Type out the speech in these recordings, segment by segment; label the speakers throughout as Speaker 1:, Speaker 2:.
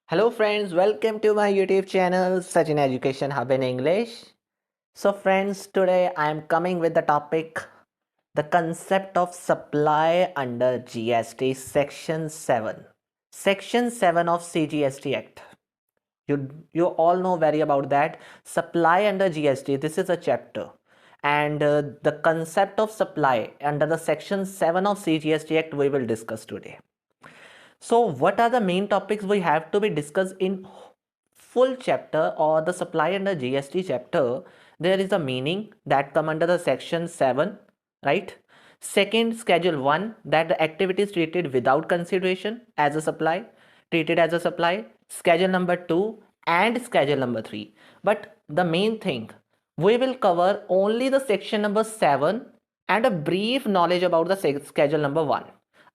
Speaker 1: Hello friends, welcome to my YouTube channel Sachin Education Hub in English. So friends, today I am coming with the topic the concept of supply under GST section 7. Section 7 of CGST Act. You all know very about that. Supply under GST, this is a chapter. And the concept of supply under the section 7 of CGST Act we will discuss today. So what are the main topics we have to be discussed in full chapter or the supply under GST chapter? There is a meaning that come under the section 7, right? Second, schedule 1, that the activity is treated without consideration as a supply, treated as a supply. Schedule number 2 and schedule number 3. But the main thing, we will cover only the section number 7 and a brief knowledge about the schedule number 1.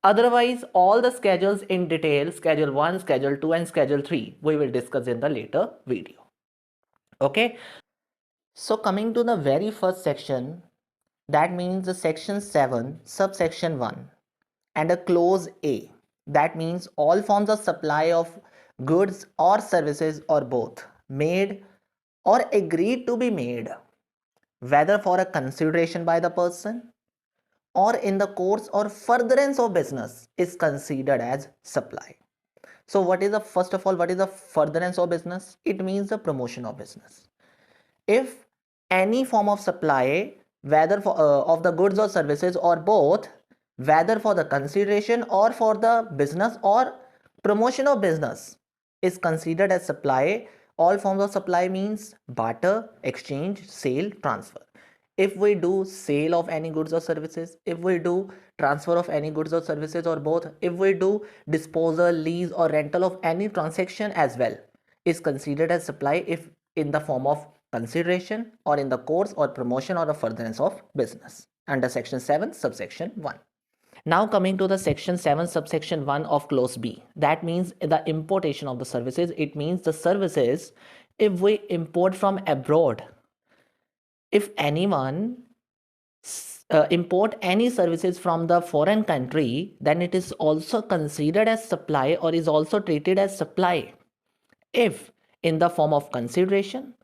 Speaker 1: Otherwise, all the schedules in detail, schedule 1, schedule 2 and schedule 3, we will discuss in the later video. Okay. So coming to the very first section, that means the section 7, subsection 1 and a clause A. That means all forms of supply of goods or services or both made or agreed to be made, whether for a consideration by the person or in the course or furtherance of business, is considered as supply. So what is the first of all, what is the furtherance of business? It means the promotion of business. If any form of supply, whether for, of the goods or services or both, whether for the consideration or for the business or promotion of business, is considered as supply. All forms of supply means barter, exchange, sale, transfer. If we do sale of any goods or services, if we do transfer of any goods or services or both, if we do disposal, lease or rental of any transaction as well, is considered as supply if in the form of consideration or in the course or promotion or a furtherance of business under section 7 subsection 1. Now coming to the section 7 subsection 1 of clause B, that means the importation of the services. It means the services if we import from abroad. If anyone import any services from the foreign country, then it is also considered as supply or is also treated as supply if in the form of consideration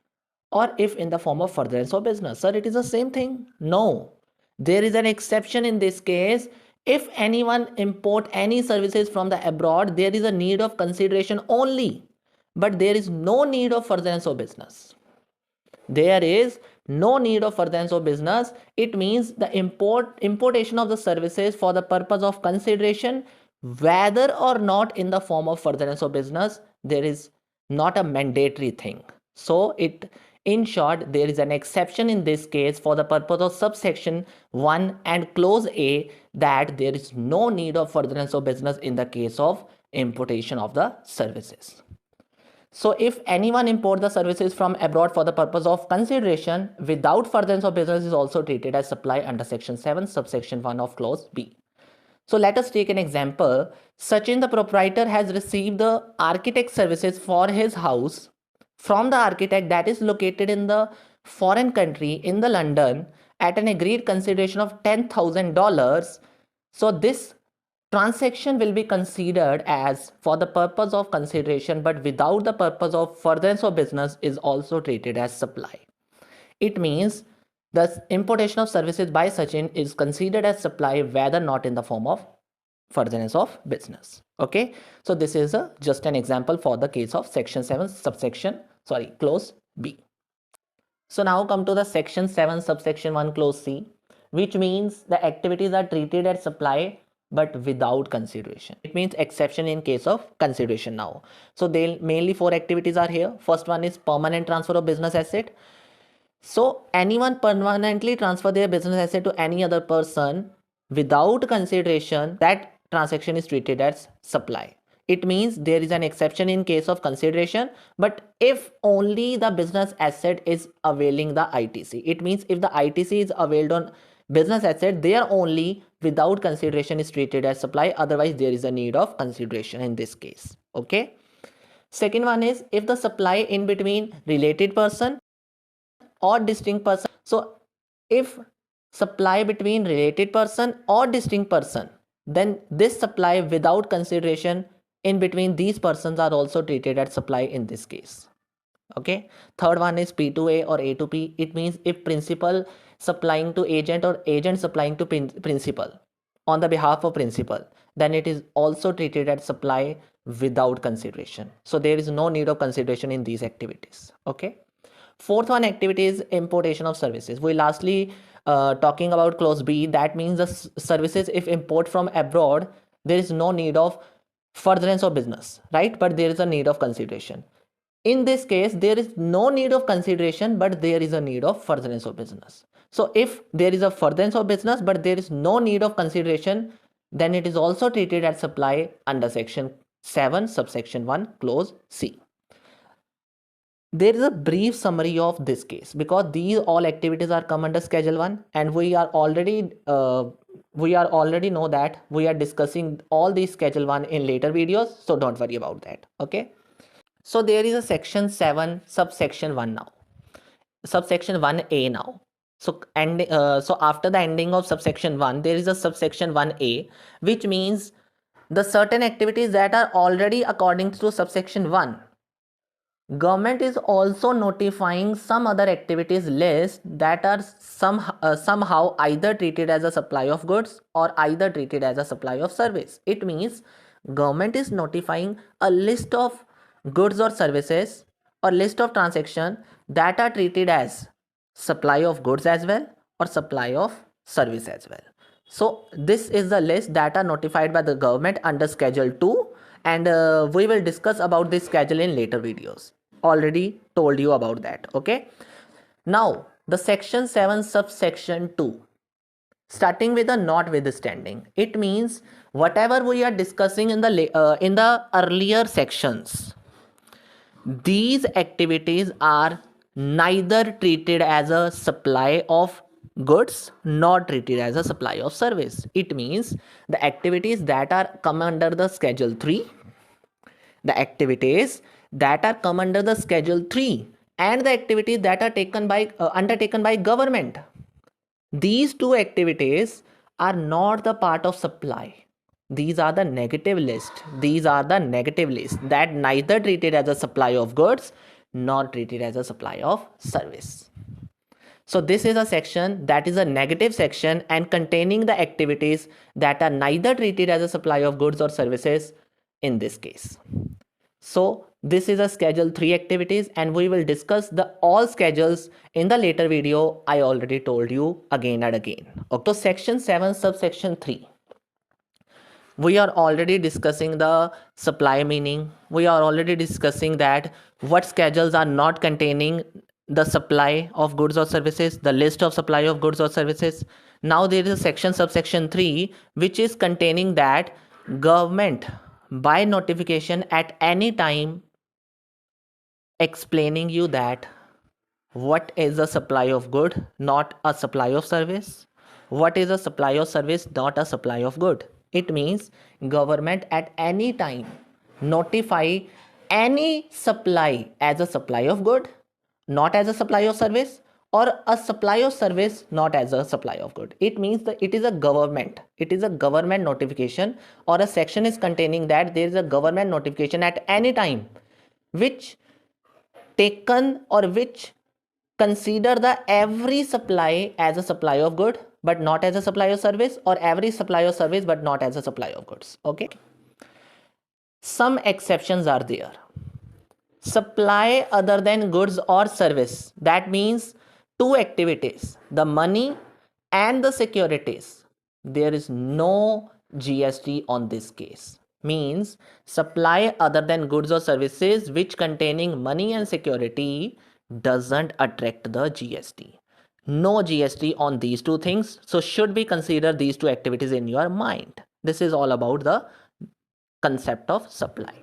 Speaker 1: or if in the form of furtherance of business. Sir, it is the same thing? No. There is an exception in this case. If anyone import any services from the abroad, there is a need of consideration only, but there is no need of furtherance of business. There is no need of furtherance of business. It means the importation of the services for the purpose of consideration, whether or not in the form of furtherance of business, there is not a mandatory thing. So it, in short, there is an exception in this case for the purpose of subsection 1 and clause A, that there is no need of furtherance of business in the case of importation of the services. So if anyone import the services from abroad for the purpose of consideration without furtherance of business, is also treated as supply under section 7 subsection 1 of clause B. So let us take an example. Sachin, the proprietor, has received the architect services for his house from the architect that is located in the foreign country in the London at an agreed consideration of $10,000. So this transaction will be considered as for the purpose of consideration, but without the purpose of furtherance of business, is also treated as supply. It means the importation of services by Sachin is considered as supply, whether not in the form of furtherance of business. Okay, so this is just an example for the case of section 7 subsection clause B. So now come to the section 7 subsection 1 clause C, which means the activities are treated as supply but without consideration. It means exception in case of consideration now. So they mainly 4 activities are here. First one is permanent transfer of business asset. So anyone permanently transfer their business asset to any other person without consideration, that transaction is treated as supply. It means there is an exception in case of consideration, but if only the business asset is availing the ITC. It means if the ITC is availed on business asset, there only without consideration is treated as supply. Otherwise, there is a need of consideration in this case. Okay. Second one is if the supply in between related person or distinct person. So if supply between related person or distinct person, then this supply without consideration in between these persons are also treated as supply in this case. Okay. Third one is P2A or A to P. It means if principal supplying to agent or agent supplying to principal on the behalf of principal, then it is also treated as supply without consideration. So there is no need of consideration in these activities. Okay. Fourth one activity is importation of services. We lastly talking about clause B. That means the services if import from abroad, there is no need of furtherance of business, right? But there is a need of consideration. In this case, there is no need of consideration, but there is a need of furtherance of business. So if there is a furtherance of business, but there is no need of consideration, then it is also treated as supply under section 7, subsection 1, clause C. There is a brief summary of this case because these all activities are come under schedule 1, and we are already know that we are discussing all these schedule 1 in later videos, so don't worry about that. Okay. So there is a section 7 subsection 1 now, subsection 1a now. So so after the ending of subsection 1 there is a subsection 1a, which means the certain activities that are already according to subsection 1, government is also notifying some other activities list that are somehow either treated as a supply of goods or either treated as a supply of service. It means government is notifying a list of goods or services or list of transaction that are treated as supply of goods as well or supply of service as well. So this is the list that are notified by the government under schedule 2, and we will discuss about this schedule in later videos. Already told you about that. Okay. Now the section 7 subsection 2, starting with a notwithstanding. It means whatever we are discussing in the earlier sections, these activities are neither treated as a supply of goods nor treated as a supply of service. It means the activities that are come under the schedule 3, the activities that are come under the schedule 3 and the activities that are taken by undertaken by government, these two activities are not the part of supply. These are the negative list. These are the negative list that neither treated as a supply of goods nor treated as a supply of service. So this is a section that is a negative section and containing the activities that are neither treated as a supply of goods or services in this case. So this is a schedule 3 activities, and we will discuss the all schedules in the later video. I already told you again and again. Okay. So section 7 subsection 3. We are already discussing the supply meaning. We are already discussing that what schedules are not containing the supply of goods or services, the list of supply of goods or services. Now there is a section subsection 3 which is containing that government by notification at any time explaining you that what is a supply of good, not a supply of service, what is a supply of service, not a supply of good. It means government at any time notify any supply as a supply of good, not as a supply of service, or a supply of service not as a supply of good. It means that it is a government notification, or a section is containing that there is a government notification at any time which taken or which consider the every supply as a supply of good but not as a supply of service, or every supply of service but not as a supply of goods. Okay. Some exceptions are there. Supply other than goods or service, that means two activities, the money and the securities, there is no GST on this case. Means supply other than goods or services which containing money and security doesn't attract the GST. No GST on these two things, so should be consider these two activities in your mind. This is all about the concept of supply.